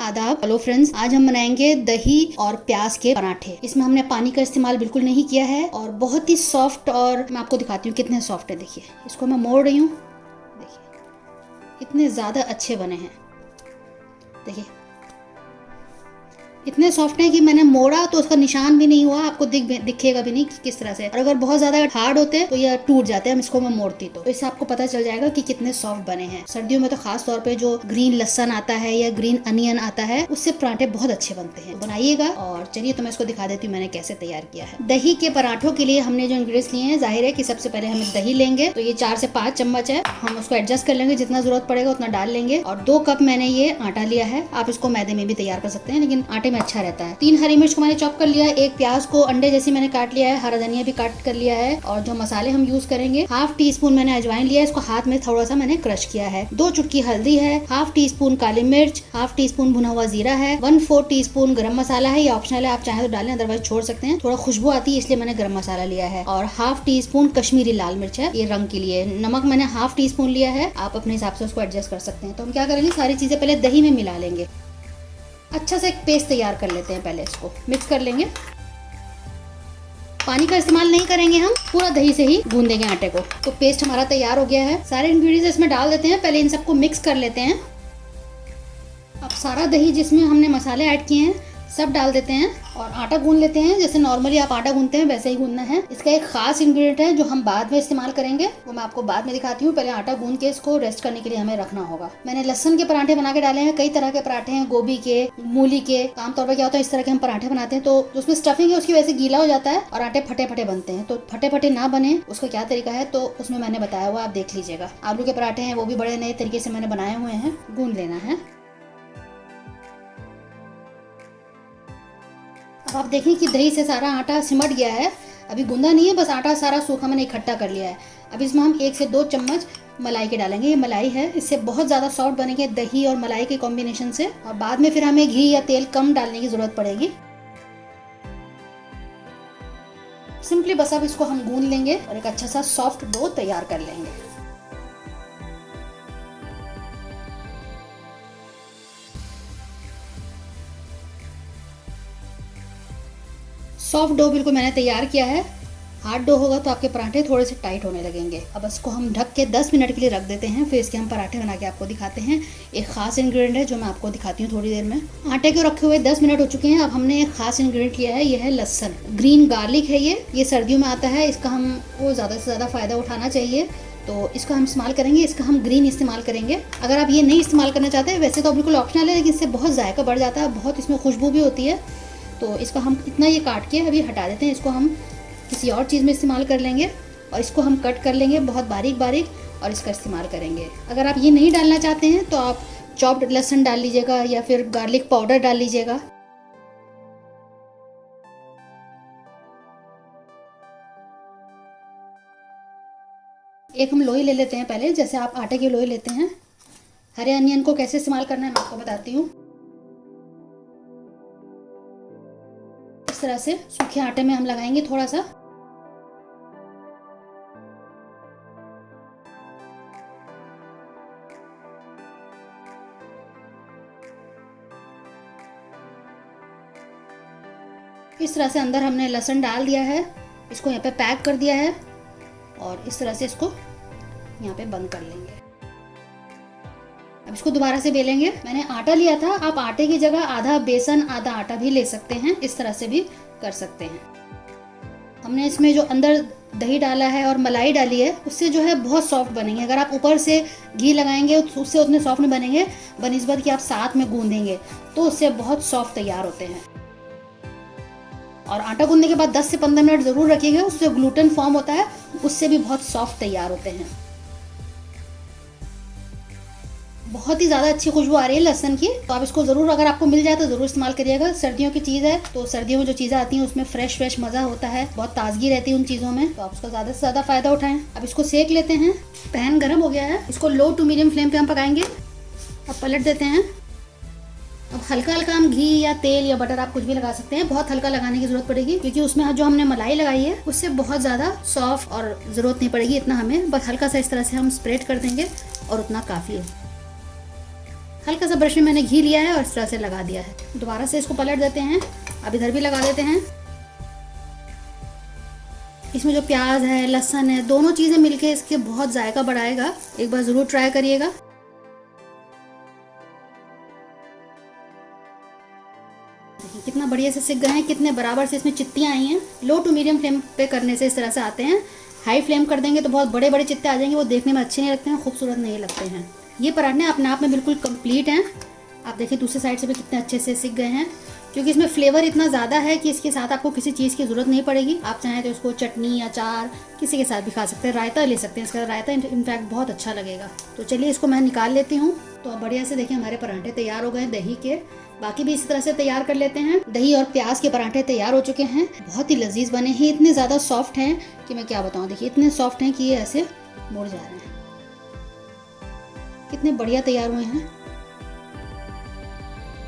आदाब। Hello friends, आज हम बनाएंगे दही और प्याज के पराठे। इसमें हमने पानी का इस्तेमाल बिल्कुल नहीं किया है और बहुत ही सॉफ्ट, और मैं आपको दिखाती हूँ कितने सॉफ्ट है। देखिए, इसको मैं मोड़ रही हूँ, देखिए इतने ज़्यादा अच्छे बने हैं। देखिए इतने सॉफ्ट हैं कि मैंने मोड़ा तो उसका निशान भी नहीं हुआ, आपको दिखेगा भी नहीं कि किस तरह से। और अगर बहुत ज्यादा हार्ड होते तो ये टूट जाते हैं, हम इसको मैं मोड़ती तो इससे आपको पता चल जाएगा कि कितने सॉफ्ट बने हैं। सर्दियों में तो खास तौर पे जो ग्रीन लहसन आता है या ग्रीन अनियन आता है, उससे पराठे बहुत अच्छे बनते हैं। बनाइएगा। और चलिए तो मैं इसको दिखा देती हूँ मैंने कैसे तैयार किया है। दही के पराठों के लिए हमने जो इंग्रेडिएंट्स लिए हैं, जाहिर है कि सबसे पहले हम दही लेंगे, तो ये 4 से 5 चम्मच है। हम उसको एडजस्ट कर लेंगे, जितना जरूरत पड़ेगा उतना डाल लेंगे। और 2 कप मैंने ये आटा लिया है। आप इसको मैदे में भी तैयार कर सकते हैं, लेकिन आटे में अच्छा रहता है। 3 हरी मिर्च को मैंने चॉप कर लिया है। 1 प्याज को अंडे जैसे मैंने काट लिया है। हरा धनिया भी काट कर लिया है। और जो मसाले हम यूज करेंगे, 1/2 टीस्पून मैंने अजवाइन लिया है, इसको हाथ में थोड़ा सा मैंने क्रश किया है। 2 चुटकी हल्दी है, 1/2 टीस्पून काली मिर्च, 1/2 टीस्पून भुना हुआ जीरा है, 1/4 टीस्पून गरम मसाला है। ये ऑप्शनल है, आप चाहे तो डालें, अदरवाइज छोड़ सकते हैं। थोड़ा खुशबू आती है इसलिए मैंने गरम मसाला लिया है। और 1/2 टीस्पून कश्मीरी लाल मिर्च है, ये रंग के लिए। नमक मैंने 1/2 टीस्पून लिया है, आप अपने हिसाब से उसको एडजस्ट कर सकते हैं। तो हम क्या करेंगे, सारी चीजें पहले दही में मिला लेंगे। अच्छा सा एक पेस्ट तैयार कर लेते हैं। पहले इसको मिक्स कर लेंगे। पानी का इस्तेमाल नहीं करेंगे, हम पूरा दही से ही गूंद देंगे आटे को। तो पेस्ट हमारा तैयार हो गया है। सारे इंग्रेडिएंट्स इसमें डाल देते हैं। पहले इन सबको मिक्स कर लेते हैं। अब सारा दही जिसमें हमने मसाले ऐड किए हैं सब डाल देते हैं और आटा गूंद लेते हैं। जैसे नॉर्मली आप आटा गूंदते हैं वैसे ही गूंदना है। इसका एक खास इंग्रेडिएंट है जो हम बाद में इस्तेमाल करेंगे, वो मैं आपको बाद में दिखाती हूँ। पहले आटा गूंद के इसको रेस्ट करने के लिए हमें रखना होगा। मैंने लहसुन के पराठे बना के डाले हैं। कई तरह के पराठे हैं, गोभी के, मूली के। आमतौर पर क्या होता है, इस तरह के हम पराठे बनाते हैं तो उसमें स्टफिंग है उसकी वजह से गीला हो जाता है और आटे फटे फटे बनते हैं। तो फटे फटे ना बने उसका क्या तरीका है, तो उसमें मैंने बताया हुआ, आप देख लीजिएगा। आलू के पराठे हैं, वो भी बड़े नए तरीके से मैंने बनाए हुए हैं। गूंद लेना है। अब आप देखें कि दही से सारा आटा सिमट गया है। अभी गूंदा नहीं है, बस आटा सारा सूखा मैंने इकट्ठा कर लिया है। अब इसमें हम 1 से 2 चम्मच मलाई के डालेंगे। ये मलाई है, इससे बहुत ज़्यादा सॉफ्ट बनेंगे दही और मलाई के कॉम्बिनेशन से। और बाद में फिर हमें घी या तेल कम डालने की ज़रूरत पड़ेगी। सिंपली बस अब इसको हम गूंद लेंगे और एक अच्छा सा सॉफ्ट डो तैयार कर लेंगे। सॉफ्ट डो बिल्कुल मैंने तैयार किया है। हार्ड डो होगा तो आपके पराठे थोड़े से टाइट होने लगेंगे। अब इसको हम ढक के 10 मिनट के लिए रख देते हैं, फिर इसके हम पराठे बना के आपको दिखाते हैं। एक खास इंग्रेडिएंट है जो मैं आपको दिखाती हूँ थोड़ी देर में। आटे को रखे हुए 10 मिनट हो चुके हैं। अब हमने एक खास इंग्रेडिएंट लिया है, ये है लहसुन। ग्रीन गार्लिक है ये सर्दियों में आता है। इसका हमको ज़्यादा से ज़्यादा फ़ायदा उठाना चाहिए, तो इसका हम इस्तेमाल करेंगे। इसका हम ग्रीन इस्तेमाल करेंगे। अगर आप ये नहीं इस्तेमाल करना चाहते, वैसे तो बिल्कुल ऑप्शनल है, लेकिन इससे बहुत जायका बढ़ जाता है, बहुत इसमें खुशबू भी होती है। तो इसका हम इतना ये काट के अभी हटा देते हैं। इसको हम किसी और चीज़ में इस्तेमाल कर लेंगे और इसको हम कट कर लेंगे बहुत बारीक बारीक और इसका इस्तेमाल करेंगे। अगर आप ये नहीं डालना चाहते हैं तो आप चॉप्ड लहसुन डाल लीजिएगा या फिर गार्लिक पाउडर डाल लीजिएगा। एक हम लोई ले लेते हैं पहले, जैसे आप आटे की लोई लेते हैं। हरे अनियन को कैसे इस्तेमाल करना है मैं आपको बताती हूँ। इस तरह से सूखे आटे में हम लगाएंगे थोड़ा सा। इस तरह से अंदर हमने लहसुन डाल दिया है, इसको यहाँ पे पैक कर दिया है और इस तरह से इसको यहाँ पे बंद कर लेंगे। अब इसको दोबारा से बेलेंगे। मैंने आटा लिया था, आप आटे की जगह आधा बेसन आधा आटा भी ले सकते हैं, इस तरह से भी कर सकते हैं। हमने इसमें जो अंदर दही डाला है और मलाई डाली है, उससे जो है बहुत सॉफ्ट बनेंगे। अगर आप ऊपर से घी लगाएंगे उससे उतने सॉफ्ट नहीं बनेंगे, बनिस्बत कि आप साथ में गूंदेंगे तो उससे बहुत सॉफ्ट तैयार होते हैं। और आटा गूंदने के बाद 10 से 15 मिनट जरूर रखिएगा, उससे ग्लूटेन फॉर्म होता है, उससे भी बहुत सॉफ्ट तैयार होते हैं। बहुत ही ज़्यादा अच्छी खुशबू आ रही है लहसुन की, तो आप इसको ज़रूर, अगर आपको मिल जाए तो ज़रूर इस्तेमाल करिएगा। सर्दियों की चीज़ है तो सर्दियों में जो चीज़ें आती हैं उसमें फ्रेश मज़ा होता है, बहुत ताजगी रहती है उन चीज़ों में, तो आप उसका ज़्यादा से ज़्यादा फ़ायदा उठाएं। अब इसको सेक लेते हैं। पैन गर्म हो गया है, इसको लो टू मीडियम फ्लेम पे हम पकाएंगे। अब पलट देते हैं। अब हल्का हल्का हम घी या तेल या बटर, आप कुछ भी लगा सकते हैं। बहुत हल्का लगाने की जरूरत पड़ेगी क्योंकि उसमें जो हमने मलाई लगाई है उससे बहुत ज़्यादा सॉफ्ट और ज़रूरत नहीं पड़ेगी इतना हमें, बस हल्का सा इस तरह से हम स्प्रेड कर देंगे और उतना काफ़ी है। हल्का सा ब्रश में मैंने घी लिया है और इस तरह से लगा दिया है। दोबारा से इसको पलट देते हैं। अब इधर भी लगा देते हैं। इसमें जो प्याज है, लहसुन है, दोनों चीज़ें मिलके इसके बहुत जायका बढ़ाएगा। एक बार ज़रूर ट्राई करिएगा। देखिए कितना बढ़िया से सिक गए हैं, कितने बराबर से इसमें चित्तियाँ आई हैं। लो टू मीडियम फ्लेम पे करने से इस तरह से आते हैं। हाई फ्लेम कर देंगे तो बहुत बड़े बड़े चित्ते आ जाएंगे, वो देखने में अच्छे नहीं लगते हैं, खूबसूरत नहीं लगते हैं। ये पराठे अपने आप में बिल्कुल कंप्लीट हैं। आप देखिए दूसरी साइड से भी कितने अच्छे से सिक गए हैं, क्योंकि इसमें फ्लेवर इतना ज़्यादा है कि इसके साथ आपको किसी चीज़ की ज़रूरत नहीं पड़ेगी। आप चाहें तो इसको चटनी, अचार किसी के साथ भी खा सकते हैं। रायता ले सकते हैं, इसका रायता इनफैक्ट बहुत अच्छा लगेगा। तो चलिए इसको मैं निकाल लेती हूँ। तो अब बढ़िया से देखिए हमारे पराठे तैयार हो गए हैं दही के। बाकी भी इसी तरह से तैयार कर लेते हैं। दही और प्याज के पराठे तैयार हो चुके हैं। बहुत ही लजीज बने हैं, इतने ज़्यादा सॉफ्ट हैं कि मैं क्या बताऊँ। देखिए इतने सॉफ्ट हैं कि ये ऐसे मुड़ जा रहे हैं। कितने बढ़िया तैयार हुए हैं।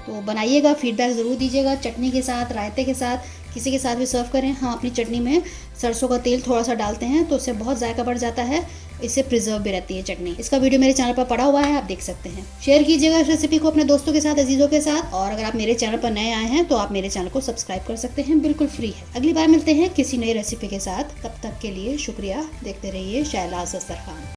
तो बनाइएगा, फीडबैक ज़रूर दीजिएगा। चटनी के साथ, रायते के साथ, किसी के साथ भी सर्व करें। हाँ, अपनी चटनी में सरसों का तेल थोड़ा सा डालते हैं तो उससे बहुत जायका बढ़ जाता है, इससे प्रिजर्व भी रहती है चटनी। इसका वीडियो मेरे चैनल पर पड़ा हुआ है, आप देख सकते हैं। शेयर कीजिएगा इस रेसिपी को अपने दोस्तों के साथ, अजीजों के साथ। और अगर आप मेरे चैनल पर नए आए हैं तो आप मेरे चैनल को सब्सक्राइब कर सकते हैं, बिल्कुल फ्री है। अगली बार मिलते हैं किसी नई रेसिपी के साथ। तब तक के लिए शुक्रिया। देखते रहिए शहलाज दस्तरखान।